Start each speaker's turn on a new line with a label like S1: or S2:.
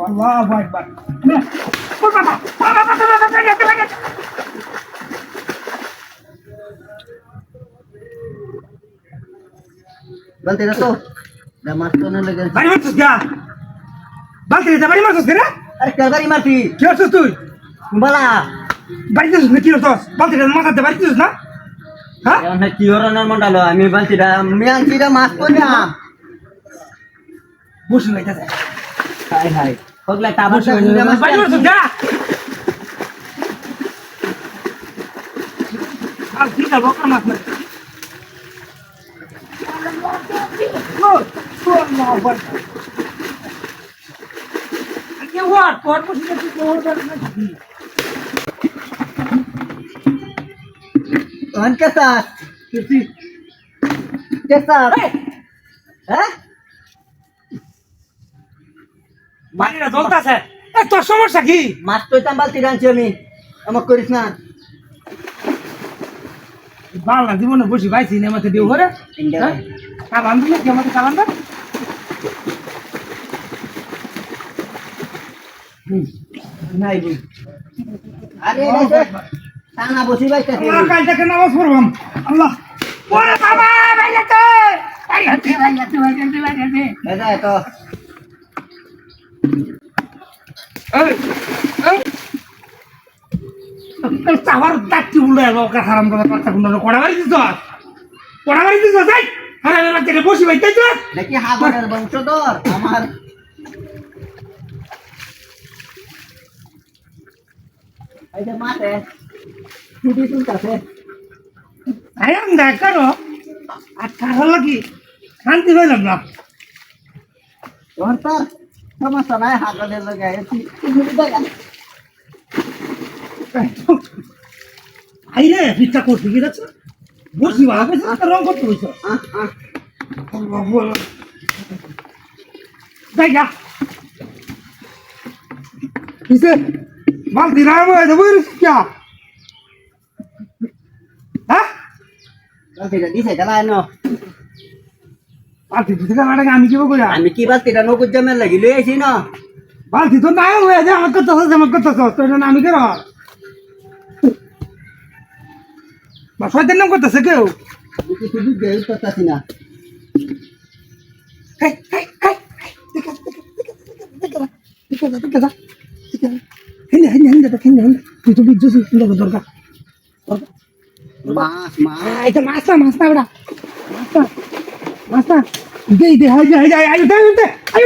S1: আল্লাহু আকবার
S2: বলতে না তো মাছ তো না লেগে
S1: বাড়ি মারছিস গা বালতি রে বাড়ি মারছিস রে
S2: আরে কালবারি মারতি
S1: কি করছিস তুই
S2: বালা
S1: বাড়িতে না কি করছিস বালতি রে মাথাতে বাড়িতে না হ্যাঁ
S2: এখন কি হরনের মন্ডালো আমি বলছিটা আমি আনছিটা মাছ কইলাম
S1: বসে লাইতাছে
S2: হাই হাই হগলা টাবার
S1: বাড়ি মারছিস গা আর কি করব কামাত না আল্লাহু আকবার আজকে ওয়াট তোর বসে তুই কোন করে না
S2: অন কেসা
S1: তুই
S2: কেসা হ্যাঁ
S1: বাড়িটা জ্বলতাছে এ তোর সমস্যা কি
S2: মাছ কইতাম বালতি আনছি আমি আমাক করিস না
S1: বাংলা জীবনে বসে পাইছি না আমাকে দেও করে কালাম দিলে কি আমাকে কালাম দেন
S2: নাই বই আরে রে টানা বসি বাইতাছে
S1: আল্লাহ কালটাকে নামাজ পড়বাম আল্লাহ ওরে বাবা বাইলাতে বাইলাতে
S2: এটা তো
S1: চাওয়ার দাঁতটি উল্লে ওকে হারাম করে পাত্তা কুন্ডা কড়া বাড়ি দিত যাই হারামের বাচ্চাকে বসি বাইতে তো
S2: দেখি হাগরের বংশধর আমার এই যে মাঠে ছুটি চলতেছে
S1: আয়াম দেখ কারো আর কারো লাগি শান্তি পাইলাম না
S2: তোর তো সমস্যা নাই হাগরের লগে
S1: আইরে পিঠা করতে গেছে বসি ভাবে রং করতে হইছে যাই গা কিসে বালতি না হবে বইরিস কিয়া হ্যাঁ
S2: বালতিটা দিছে চালাই ন
S1: বালতি দিতে গেলে আমি কি করি
S2: আমি কি বালতিটা নকুর জমের লাগি লই আইছি না
S1: বালতি তো নাই হয়ে যায় আমার করতেছ তো এটা আমি কেন বা শয়তান নাম করতেছে কেউ
S2: কিছু বুঝতে পারতাছি না
S1: তুই তো বুঝছিস দরকার
S2: মাছ মাছ
S1: এটা মাছটা বেটা মাছটা দে হাই যাই আই দে আই